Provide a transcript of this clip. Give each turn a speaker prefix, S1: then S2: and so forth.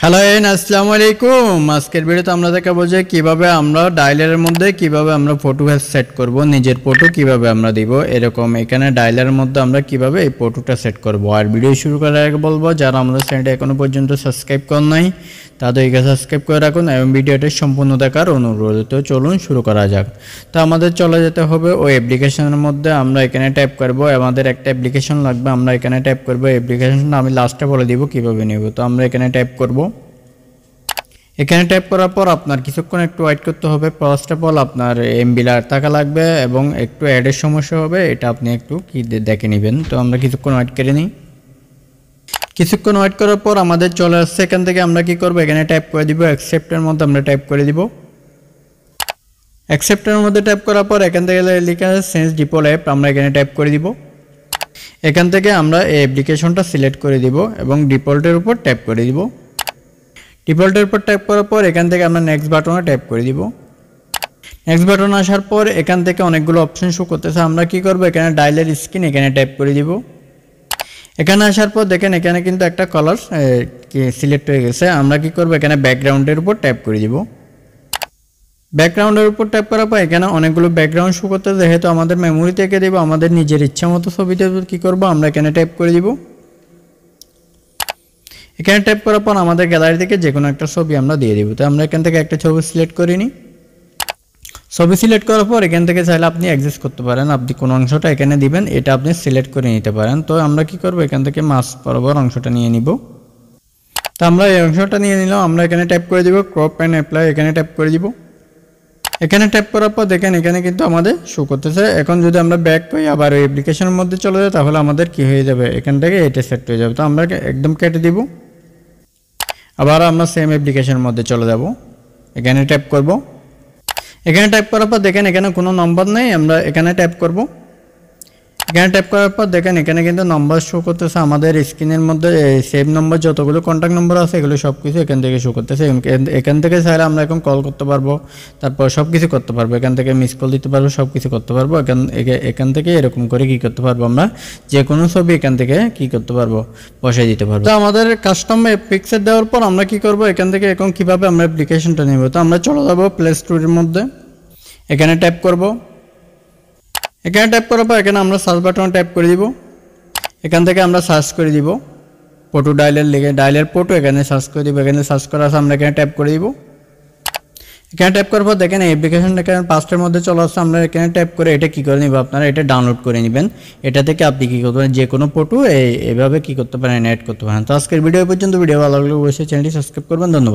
S1: Hello আসসালামু আলাইকুম। আজকের ভিডিওতে আমরা দেখাবো যে কিভাবে আমরা ডায়ালের মধ্যে কিভাবে আমরা ফটো সেট করব, নিজের ফটো কিভাবে আমরা দিব। এরকম এখানে ডায়ালের মধ্যে আমরা কিভাবে এই ফটোটা সেট করব। আর ভিডিও শুরু করার আগে বলবো, যারা আমাদের চ্যানেলটা এখনো পর্যন্ত সাবস্ক্রাইব করেন নাই তাদেরকে সাবস্ক্রাইব করে রাখুন এবং ভিডিওটা সম্পূর্ণ দেখার অনুরোধ। তো চলুন শুরু করা যাক। তো আমাদের চলে যেতে হবে ওই অ্যাপ্লিকেশনের মধ্যে। আমরা এখানে টাইপ করব, আমাদের একটা অ্যাপ্লিকেশন লাগবে, আমরা এখানে টাইপ করব। অ্যাপ্লিকেশনটা আমি লাস্টে বলে দিব কিভাবে নেব। তো আমরা এখানে টাইপ করব। এখানে টাইপ করার পর আপনার কিছুক্ষণ একটু ওয়েট করতে হবে। ফার্স্ট অফ অল আপনার এমবি থাকা লাগবে এবং একটু অ্যাডের সমস্যা হবে, এটা আপনি একটু কি দেখে নেবেন। তো আমরা কিছুক্ষণ ওয়েট করে নিই। কিছুক্ষণ ওয়েট করার পর আমাদের চলে আসছে। এখান থেকে আমরা কি করব, এখানে টাইপ করে দিব অ্যাকসেপ্টের মধ্যে আমরা টাইপ করে দিব। অ্যাকসেপ্টের মধ্যে টাইপ করার পর এখান থেকে লেখা আছে চেঞ্জ ডিফল্ট অ্যাপ, আমরা এখানে টাইপ করে দিব। এখান থেকে আমরা এই অ্যাপ্লিকেশনটা সিলেক্ট করে দিব এবং ডিফল্টের উপর ট্যাপ করে দিব। ডিফল্টের উপর ট্যাপ করার পর এখান থেকে আমরা নেক্সট বাটনে ট্যাপ করে দিব। নেক্সট বাটন আসার পর এখান থেকে অনেকগুলো অপশন শো করতেছে। আমরা কি করব, এখানে ডায়ালের স্ক্রিন এখানে ট্যাপ করে দিব। এখানে আসার পর দেখেন এখানে কিন্তু একটা কালার সিলেক্ট হয়ে গেছে। আমরা কি করব, এখানে ব্যাকগ্রাউন্ডের উপর ট্যাপ করে দিব। ব্যাকগ্রাউন্ডের উপর ট্যাপ করার পর এখানে অনেকগুলো ব্যাকগ্রাউন্ড শো করতে, যেহেতু আমাদের মেমোরি থেকে দিব, আমাদের নিজের ইচ্ছা মতো ছবিতে কি করব, আমরা এখানে ট্যাপ করে দিব। এখানে ট্যাপ করার পর আমাদের গ্যালারি থেকে যে কোনো একটা ছবি আমরা দিয়ে দিব। তো আমরা এখান থেকে একটা ছবি সিলেক্ট করে নিই। ছবি সিলেক্ট করার পর এখান থেকে চাইলে আপনি অ্যাডজাস্ট করতে পারেন, আপনি কোন অংশটা এখানে দিবেন এটা আপনি সিলেক্ট করে নিতে পারেন। তো আমরা কি করব, এখান থেকে মাঝ বরাবর অংশটা নিয়ে নিব। তো আমরা এই অংশটা নিয়ে নিলাম। আমরা এখানে ট্যাপ করে দিব ক্রপ অ্যান্ড অ্যাপ্লাই, এখানে ট্যাপ করে দিব। এখানে ট্যাপ করার পর দেখেন এখানে কিন্তু আমাদের শো করতেছে। এখন যদি আমরা ব্যাক করি আবার ওই অ্যাপ্লিকেশনের মধ্যে চলে যাই, তাহলে আমাদের কি হয়ে যাবে, এখান থেকে এটা সেট হয়ে যাবে। তো আমরা একদম কেটে দিব। আবার আমরা সেম অ্যাপ্লিকেশনের মধ্যে চলে যাব, এখানে ট্যাপ করব। এখানে ট্যাপ করার পর দেখেন এখানে কোনো নম্বর নেই, আমরা এখানে ট্যাপ করব। এখানে ট্যাপ করার পর দেখেন এখানে কিন্তু নম্বর শো করতেছে। আমাদের স্ক্রিনের মধ্যে সেভ নম্বর যতগুলো কন্ট্যাক্ট নম্বর আছে এগুলো সব কিছু এখান থেকে শো করতেছে। এখান থেকে চাইলে আমরা এখন কল করতে পারবো, তারপর সব কিছু করতে পারবো। এখান থেকে মিস কল দিতে পারবো, সব কিছু করতে পারবো। এখান থেকে এরকম করে কি করতে পারবো, আমরা যে কোনো ছবি এখান থেকে কি করতে পারবো, বসাই দিতে পারবো। তো আমাদের কাস্টম পিকচার দেওয়ার পর আমরা কি করব, এখান থেকে এখন কিভাবে আমরা অ্যাপ্লিকেশনটা নেব। তো আমরা চলে যাবো প্লে স্টোরের মধ্যে, এখানে ট্যাপ করব। এখানে ট্যাপ করার পর এখানে আমরা সার্চ বাটনে ট্যাপ করে দিব। এখান থেকে আমরা সার্চ করে দিব ফটো ডায়ালের লিখে, ডায়ালের ফটো এখানে সার্চ করে দিব। এখানে সার্চ করার আছে আমরা এখানে ট্যাপ করে দিব। এখানে ট্যাপ করার পর দেখেন এই অ্যাপ্লিকেশনটা এখানে পাঁচটার মধ্যে চলে আসছে। আমরা এখানে ট্যাপ করে এটা কি করে নিব, আপনারা এটা ডাউনলোড করে নেবেন। এটা থেকে আপনি কি করতে পারেন, যে কোনো ফটো এইভাবে কি করতে পারেন, অ্যাড করতে পারেন। তো আজকের ভিডিও পর্যন্ত। ভিডিও ভালো লাগলে অবশ্যই চ্যানেলটি সাবস্ক্রাইব করবেন। ধন্যবাদ।